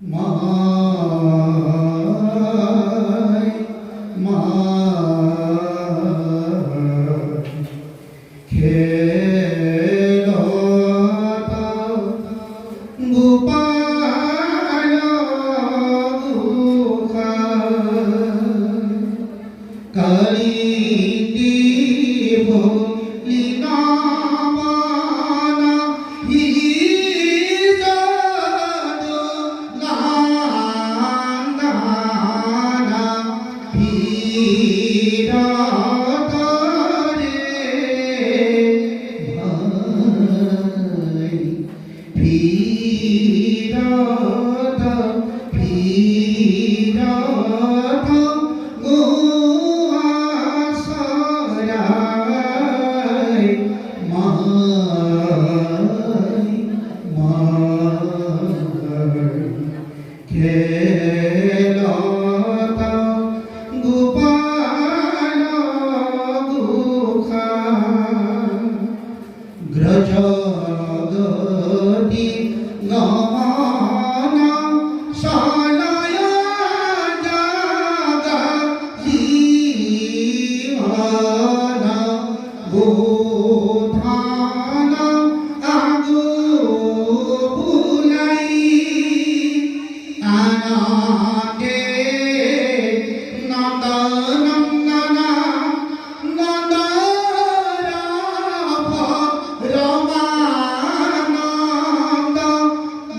মায় মায় খেলতা গোপাল গুখা কালিন্দী ভোলিনা খেলতা গোপাল গুখা গ্রজগতি গমন সলয় জগ জীবন গোধান আগু বুলাই আনাকে নন্দনন্দন নন্দরাভ রমানন্দ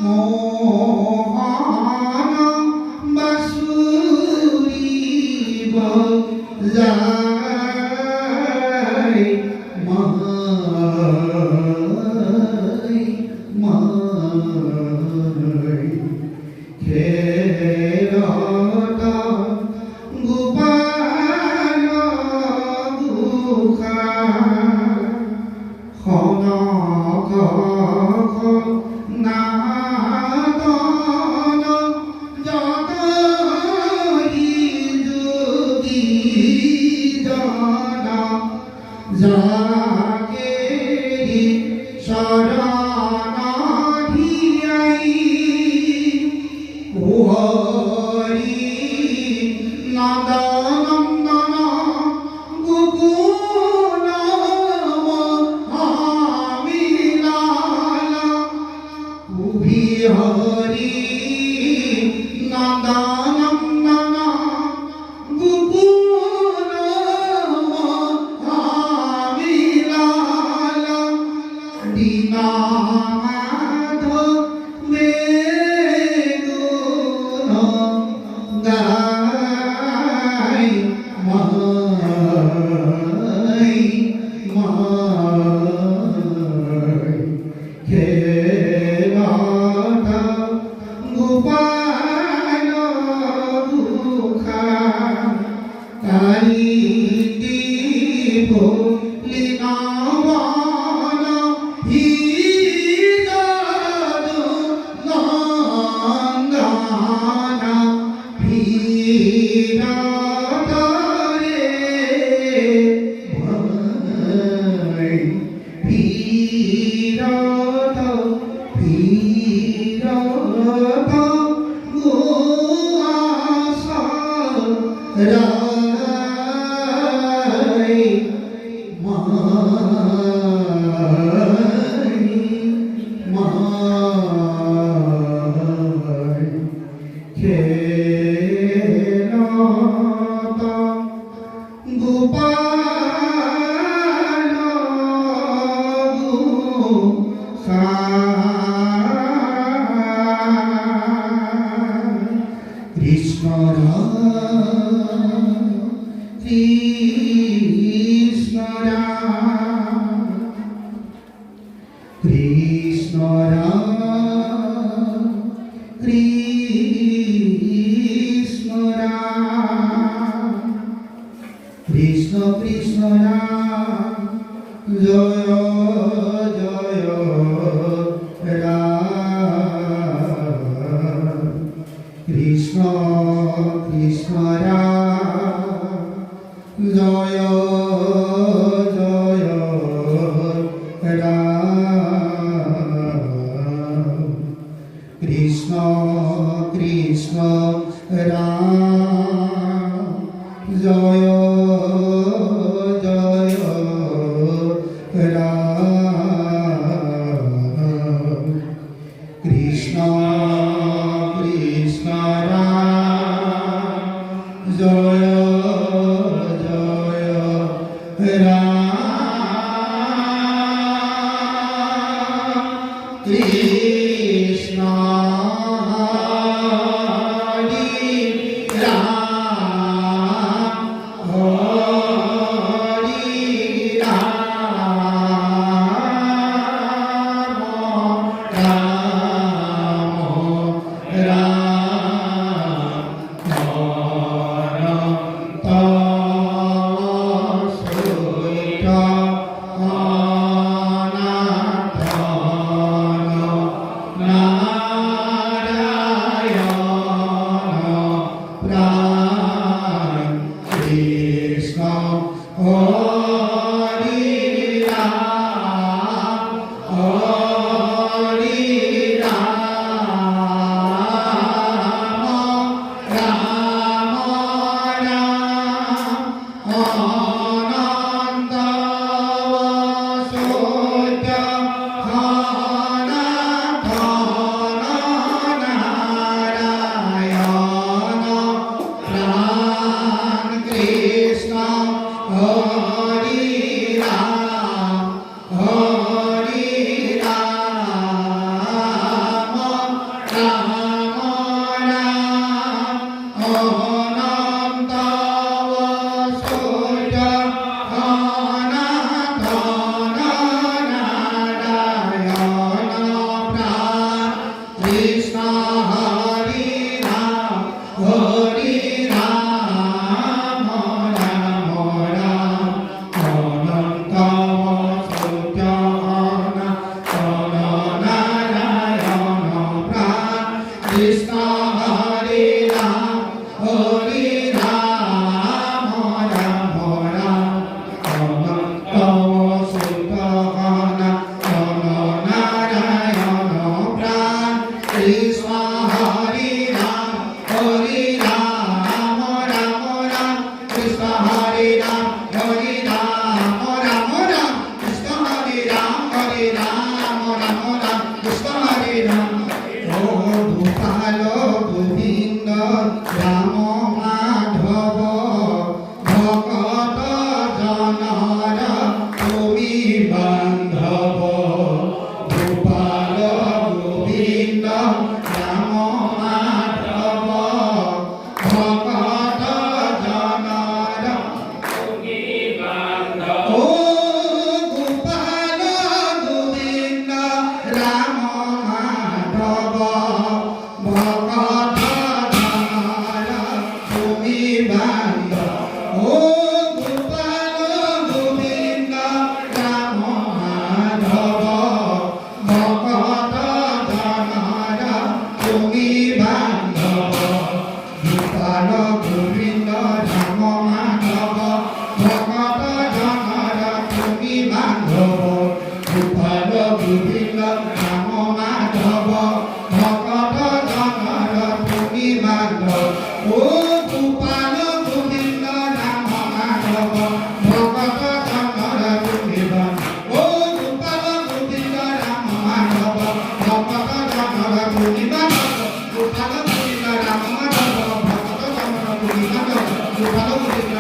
মোহন বাসুরি বজায় মায় মায় খেলতা গোপাল গুখা খনক নাদন যতই যোগী জন যাকেরি শরণ ধিয়াই হরি নন্দনন্দন গোকুল মহাবিলাল হরি নন্দনন্দন গোকুল মহাবিলাল দীনমাধ গায় মায় মায় খেলতা গোপাল গুখা কালিন্দী ভোলিনা খেলতা গোপাল গুখা কৃষ্ণ কৃষ্ণ কৃষ্ণ কৃষ্ণ কৃষ্ণ কৃষ্ণ জয় জয় রাম কৃষ্ণ কৃষ্ণ রাম জয় জয় রাম কৃষ্ণ কৃষ্ণ রাম জয় জয় রাম কৃষ্ণ কৃষ্ণ রাম জয় জয় রাম কৃষ্ণ হরি রাম হরি রাম রাম রাম অনন্ত সুখ অনাথন নারায়ণ প্রাণ কৃষ্ণ হরি রাম হরি রাম রাম রাম অনন্ত সুখ অনাথন নারায়ণ প্রাণ কৃষ্ণ হরি রাম হরি রাম রাম রাম অনন্ত সুখ অনাথন নারায়ণ প্রাণ কৃষ্ণ হরি রাম হরি রাম রাম রাম অনন্ত সুখ অনাথন নারায়ণ প্রাণ কৃষ্ণ হরি রাম হরি রাম রাম রাম অনন্ত সুখ অনাথন নারায়ণ প্রাণ কৃষ্ণ হরি রাম হরি রাম রাম রাম কৃষ্ণ হরি রাম হরি রাম রাম রাম কৃষ্ণ হরি রাম হরি রাম রাম রাম কৃষ্ণ হরি রাম ও গোপাল গোবিন্দ রাম মাধব ভকত জনর তুমি বান্ধব গোপাল গোবিন্দ রাম মাধব ভকত জনর ও গোপাল গোবিন্দ রাম মাধব ভকত জনর তুমি বান্ধব ও গোপাল গোবিন্দ রাম মাধব ভকত জনর তুমি বান্ধব গোপাল গোবিন্দ রাম মাধব ভকত জনর তুমি বান্ধব গোপাল গোবিন্দ রাম মাধব ভকত জনর তুমি বান্ধব ও গোপাল গোবিন্দ রাম মাধব ভকত জনর তুমি বান্ধব ও গোপাল গোবিন্দ রাম মাধব ভকত জনর তুমি বান্ধব গোপাল গোবিন্দ রাম মাধব ভকত জনর তুমি বান্ধব গোপাল গোবিন্দ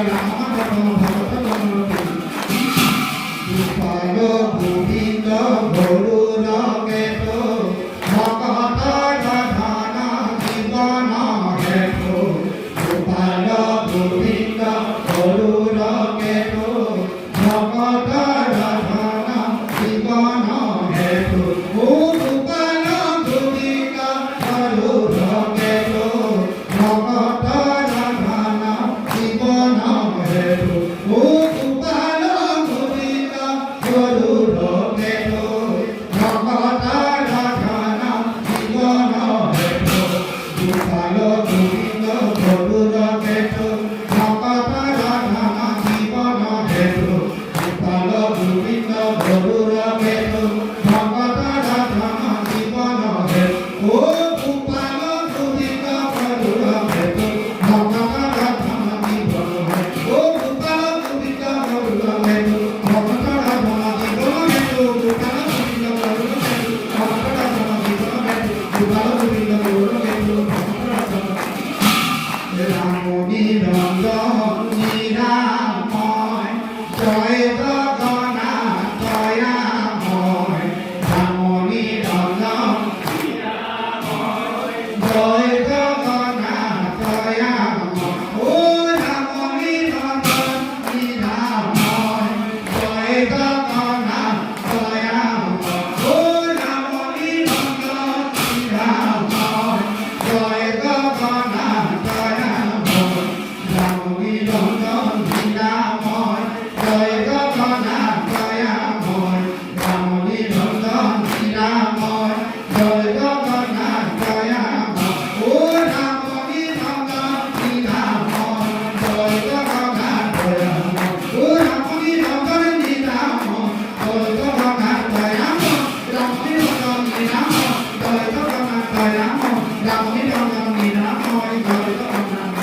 রাম রাম রাম রাময় জয় রাম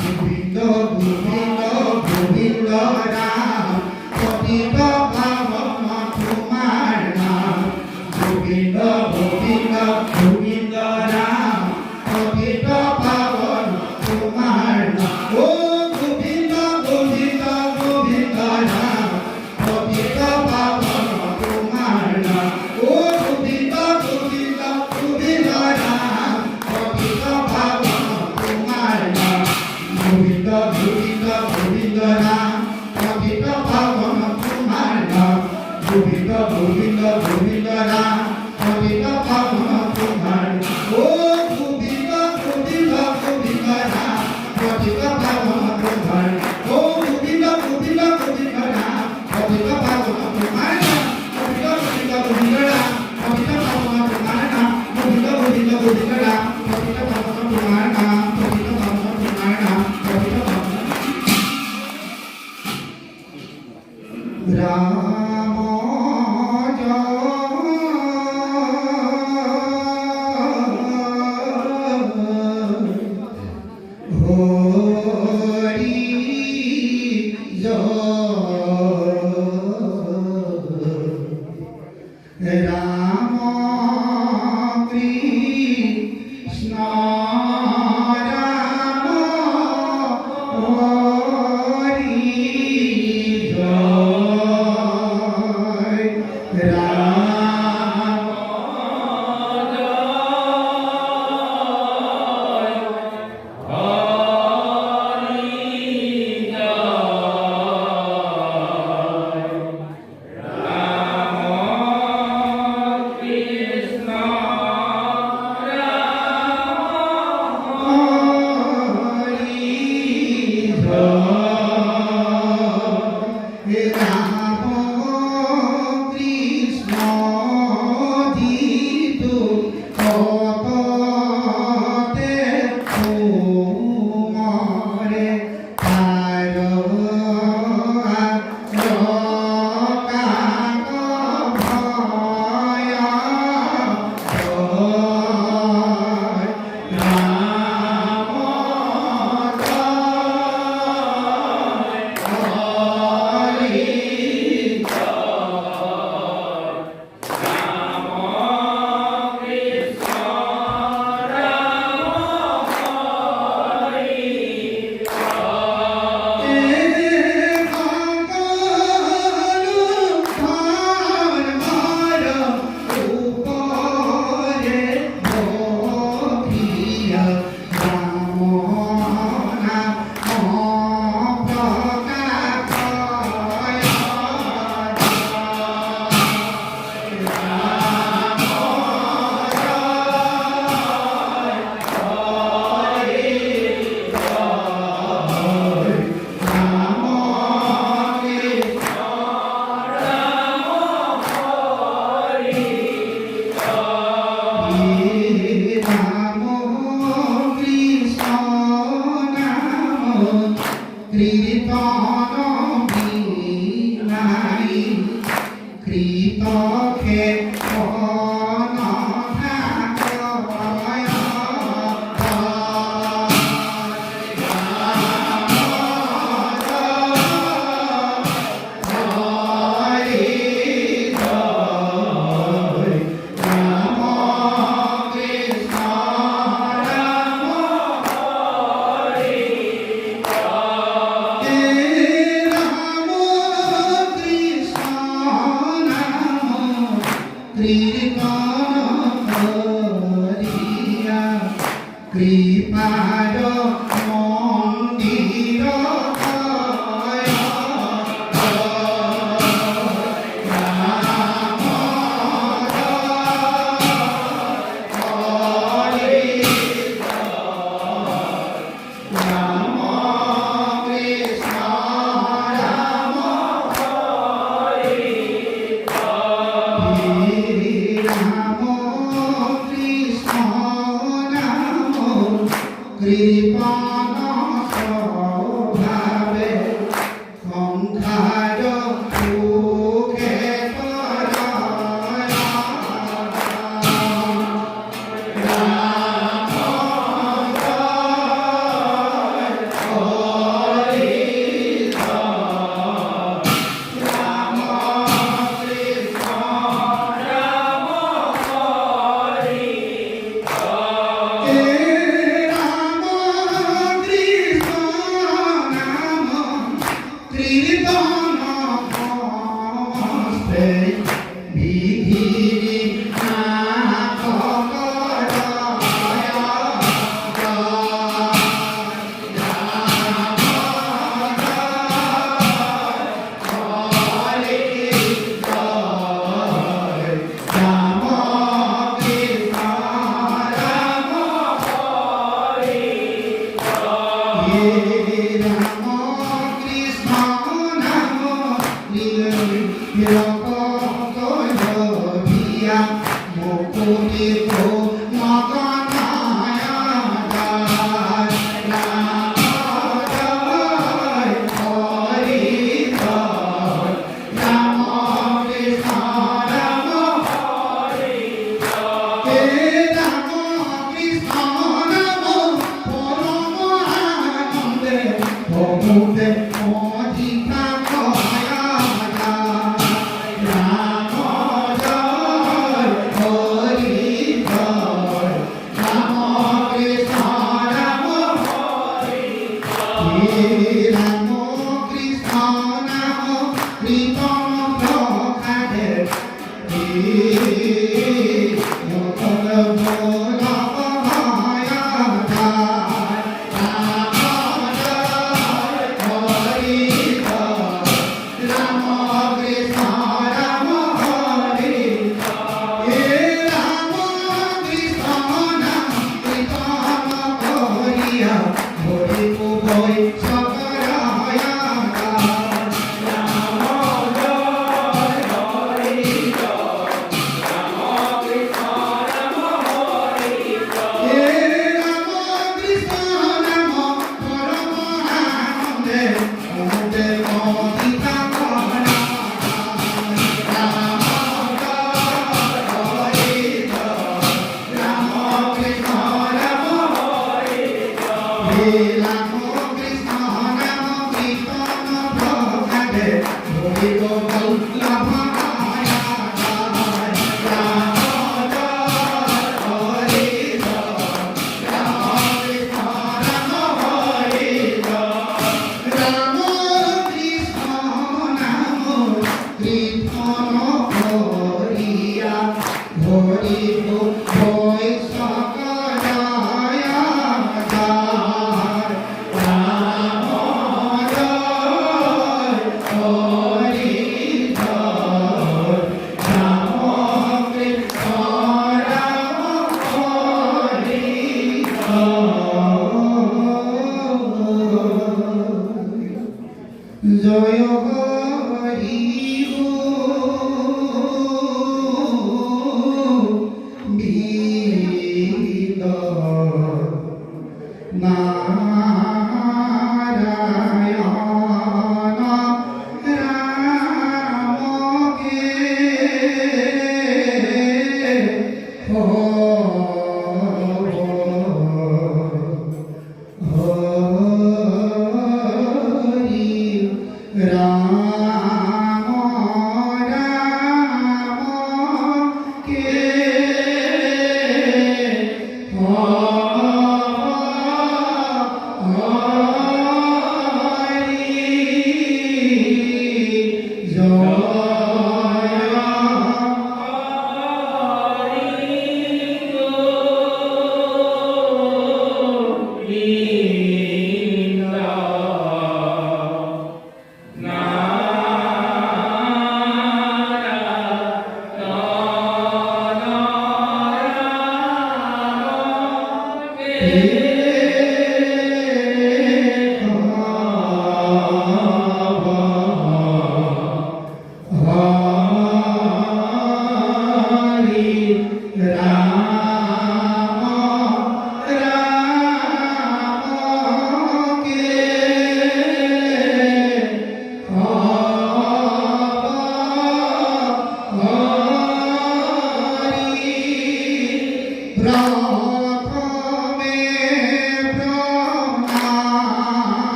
গোবিন্দ গোবিন্দ গোবিন্দ রাম পতিত পাবন তোমার নাম গোবিন্দ গোবিন্দ গোবিন্দ রাম পতিত পাবন তোমার নাম ও গোবিন্দ গোবিন্দ গোবিন্দ রাম পতিত পাবন তোমার নাম ও গোবিন্দ গোবিন্দ গোবিন্দ রাম পতিত পাবন তোমার নাম গোবিন্দ গোবিন্দ গোবিন্দ রাম পতিত পাবন তোমার নাম গোবিন্দ গোবিন্দ গোবিন্দ রাম পতিত পাবন তোমার ও গোবিন্দ গোবিন্দ গোবিন্দ রাম পতিত পাবন তোমার ও গোবিন্দ গোবিন্দ গোবিন্দ রাম পতিত পাবন তোমার নাম গোবিন্দ গোবিন্দ গোবিন্দ রাম পতিত পাবন তোমার নাম গোবিন্দ গোবিন্দ গোবিন্দ রাম পতিত পাবন তোমার নাম পতিত পাবন তোমার নাম পতিত পাবন রাম হরি রাম কৃষ্ণ রাম হরি জয় রাম কৃপার মন্দির কৃপান স্বভাবে সংখ্যার সুখে তরয়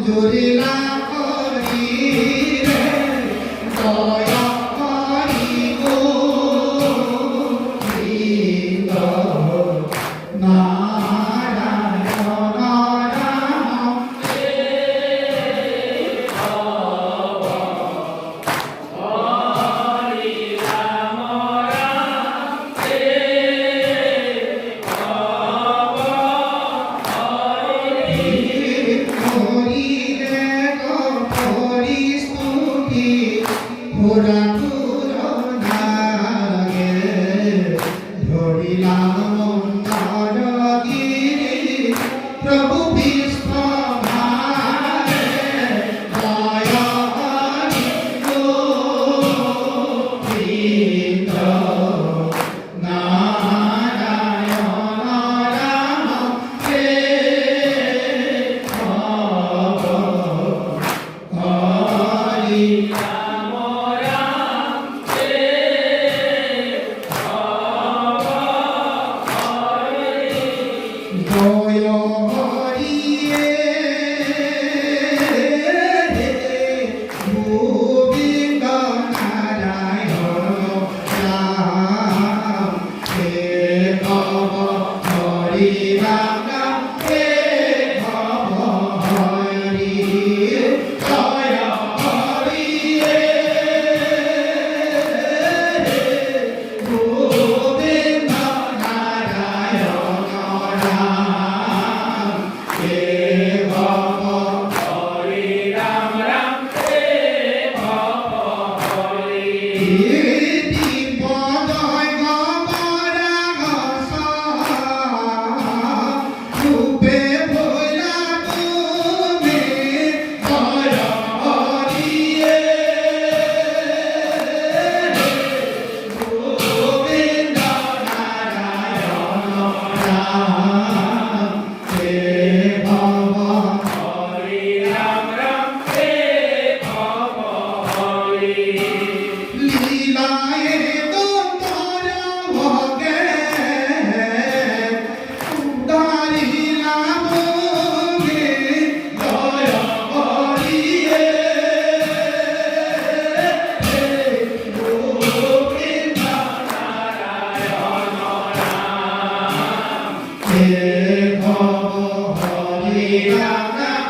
জুরিলা করি রে দয়া করি গো কৃত নারায়ণ রাম হরি রে হরি স্তুতি পুরা পুরনাগে ধরিলাম মন্দার গিরি প্রভু বিষ্ণুভাগে দয়া হরি গো কৃত নারায়ণ রাম হে হরি জয় হরি গোবিন্দ নারায়ণ রাম হে ভব হরি রাম রাম হে ভব হরি জয় হরি গোবিন্দ নারায়ণ রাম হে ভব দিব্যজয় গবরা ঘস রূপে ভোলা তুমি জয় হরি গোবিন্দ নারায়ণ রাম হে ভব লীলায়ে তোর ভগে উদারিলা ভোগে জয় হরি গোবিন্দ নারায়ণ রাম হে ভব হরি রাম রাম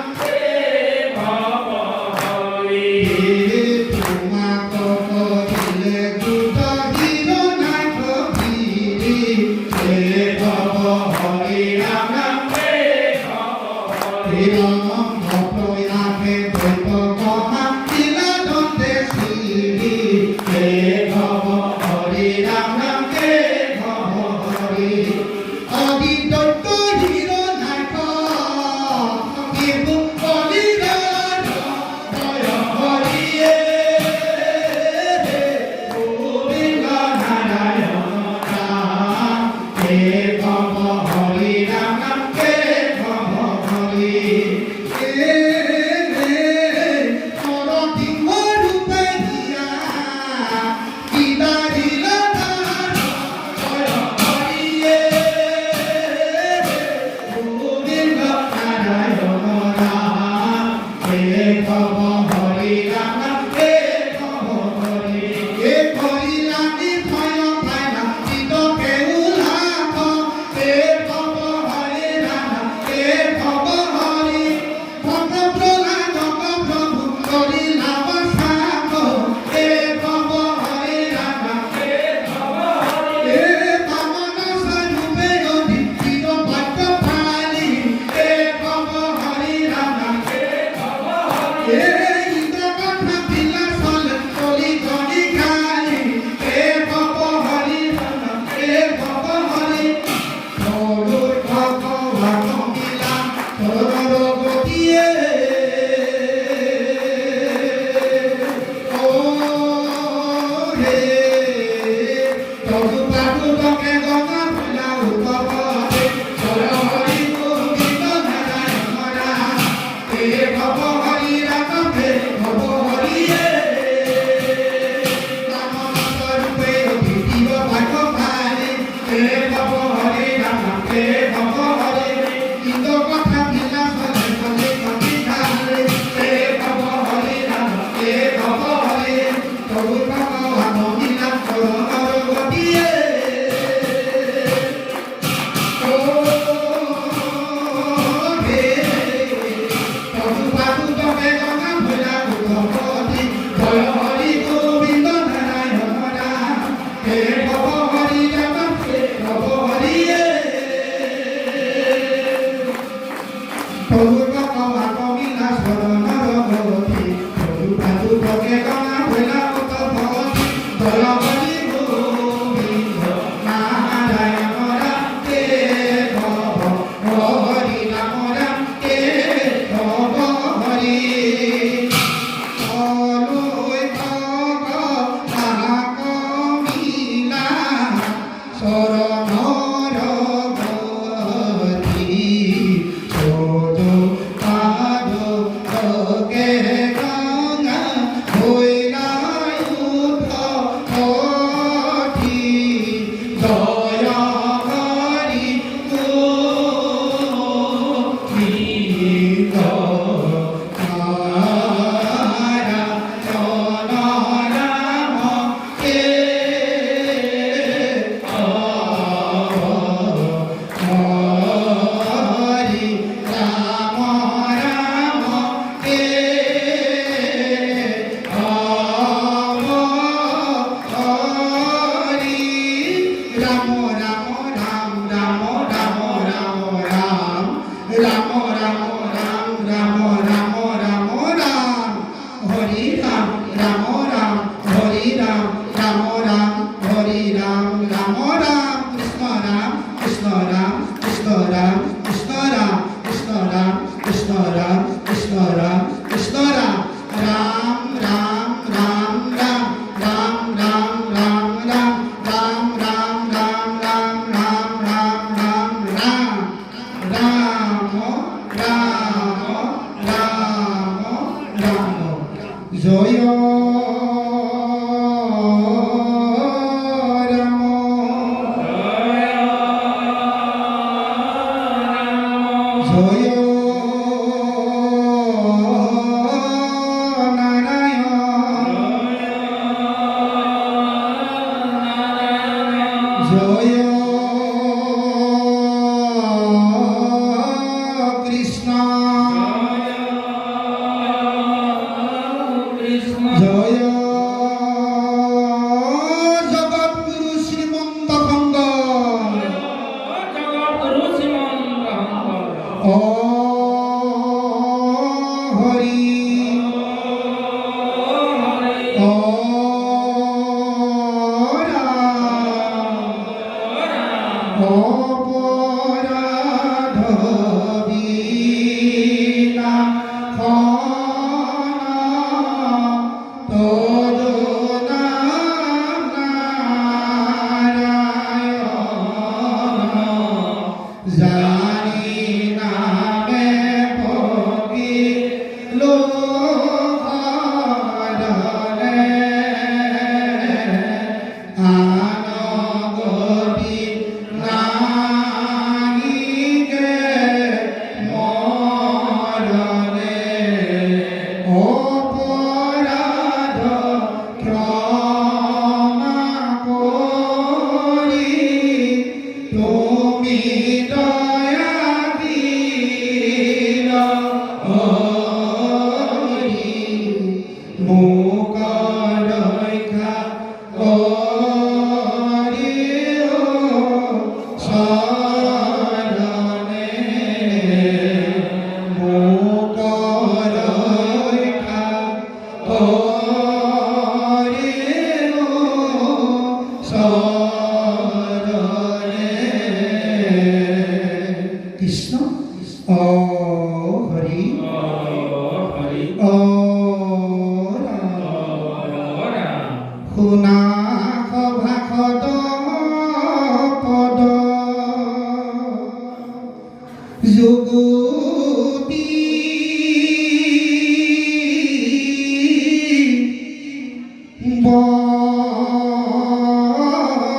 তোমাকে কহিলে দুধ দিল না কবিরি হে ভব হরি রাম রাম হিরণ্য প্রয়াগে দৈব মহা লীলাদন্তে শ্রী হে ভব হরি রাম রাম হে ভব হরি অদিদত্ত হিরণ্যাক্ষ বিভু বলিদান জয় হরি গোবিন্দ নারায়ণ রাম হে ভব হরি রাম রাম হে ভব হরি করতিঙ্গ রূপে দিয়া বিদারিল তার জয় হরি গোবিন্দ নারায়ণ রাম হে ভব হরি রাম রাম হে ভব হরি হে করিলা নির্ভয় ভাইনা চিত কেউলাভ হে ভব হরি রাম রাম হে ভব হরি ভক্ত প্রহ্লাদ প্রভু করিলা বসাব হে ভব হরি রাম রাম হে বামন স্বরূপে অধিষ্ঠিত ভক্ত ফালি হে ভব হরি রাম রাম হে জয় রাম জয় নারায়ণ জয় কৃষ্ণ জয় জগৎগুরু শ্রীমন্ত ভঙ্গ ও হরি ও রাম অপরাধ বিনা জানি নামে ভোগী লোহারে আনগতি নাহিকে মরণে অপরাধ ক্ষমা করি তুমি দয়া দিল হরি মুখ রক্ষা করি শরণে মুখ রক্ষা করি শরণে কৃষ্ণ ও হরি ও রাম শুনা ভাষদ পদ যুগতি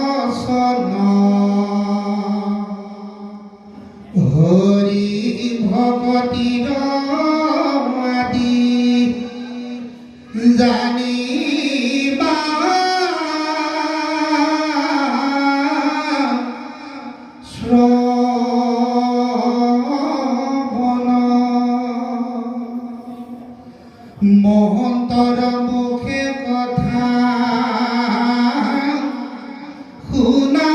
বসন হরি ভগতির আদি জানিবা শ্রবণ মহন্তৰ মুখে কথা শুনা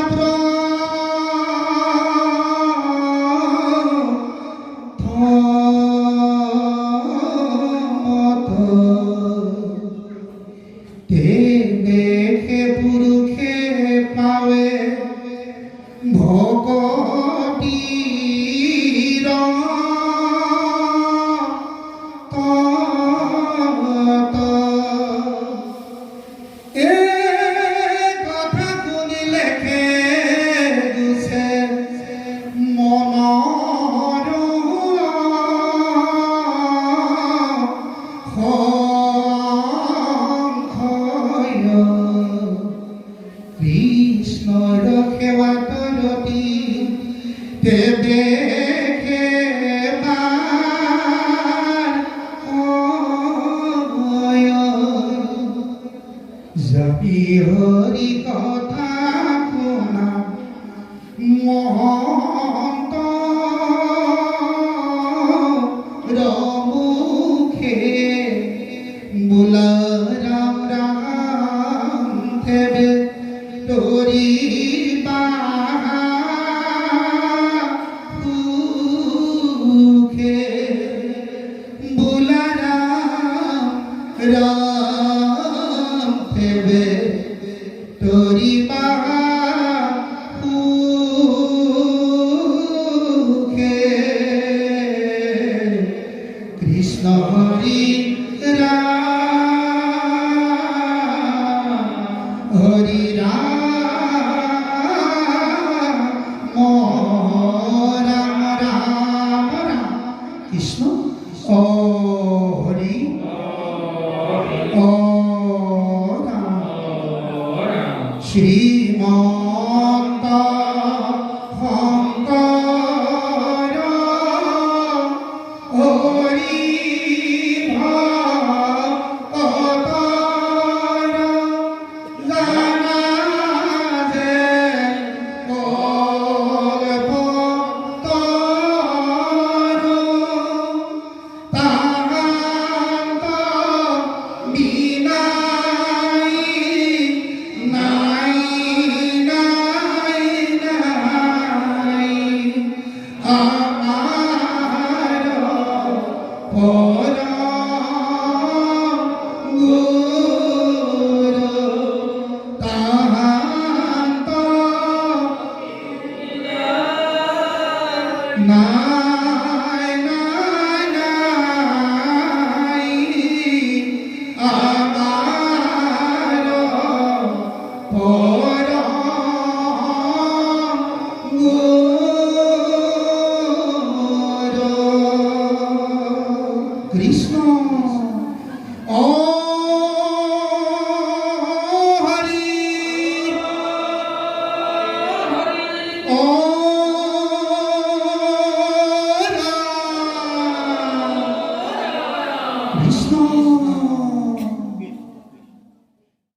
দেখে পুরুষে পাবে ভকতির তত এ কথা শুনিলে গুছে মনৰ কৃষ্ণৰ সেৱাত ৰতি দেৱে জাপি হৰি কথা শুনা মহন্ত মুখে বোলা ৰাম ৰাম দেৱে তোরি বাহুখে বোলা রাম দেবে তোরি বাহুখে কৃষ্ণ হরি রাম হরি রাম রাম রাম রাম কৃষ্ণ ও হরি শ্রী